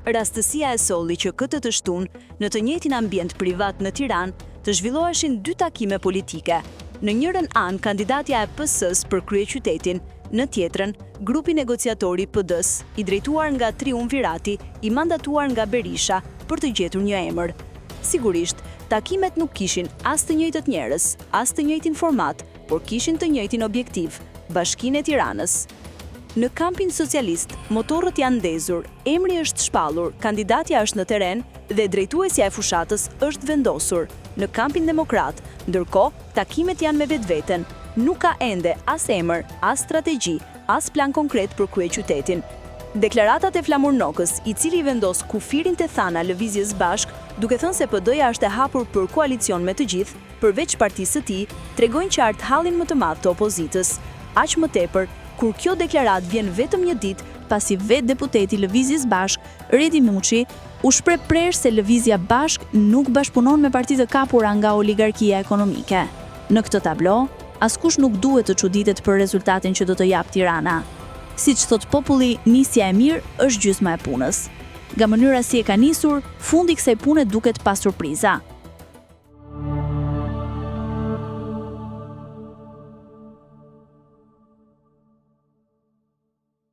Rastësia e solli që këtë të shtunë, në të njëjtin ambient privat në Tiranë, të zhvilloheshin 2 takime politike. Në njërën anë kandidatja e PS-s për kryeqytetin, në tjetrën grupi negociatori PD-s, i drejtuar nga Triumvirati, i mandatuar nga Berisha për të gjetur një emër. Sigurisht, takimet nuk kishin as të njëjtët njerëz, as të njëjtin format, por kishin të njëjtin objektiv, Bashkinë e Tiranës. Në kampin socialist, motorët janë ndezur, emri është shpallur, kandidatja është në teren dhe drejtuesja e fushatës është vendosur. Në kampin demokrat, ndërkohë, takimet janë me vetveten, nuk ka ende as emër, as strategji, as plan konkret për kryeqytetin. Deklaratat e Flamur Nokës, i cili vendos kufirin të thana lëvizjes bashk, duke thënë se PD-ja është e hapur për koalicion me të gjithë, përveç partisë së tij, tregojnë qartë hallin më të madh të opozitës. Aq më tepër, kur kjo deklarat vjen vetëm një ditë pasi vetë deputeti Lëvizjes Bashk, Redi Muçi, u shpreh prerë se Lëvizja Bashk nuk bashkëpunon me partitë të kapura nga oligarkia ekonomike. Në këtë tablo, askush nuk duhet të çuditet për rezultatin që do të jap Tirana. Siç thot populli, nisja e mirë është gjysma e punës. Nga mënyra si e ka nisur, fundi i kësaj pune duket pa surpriza.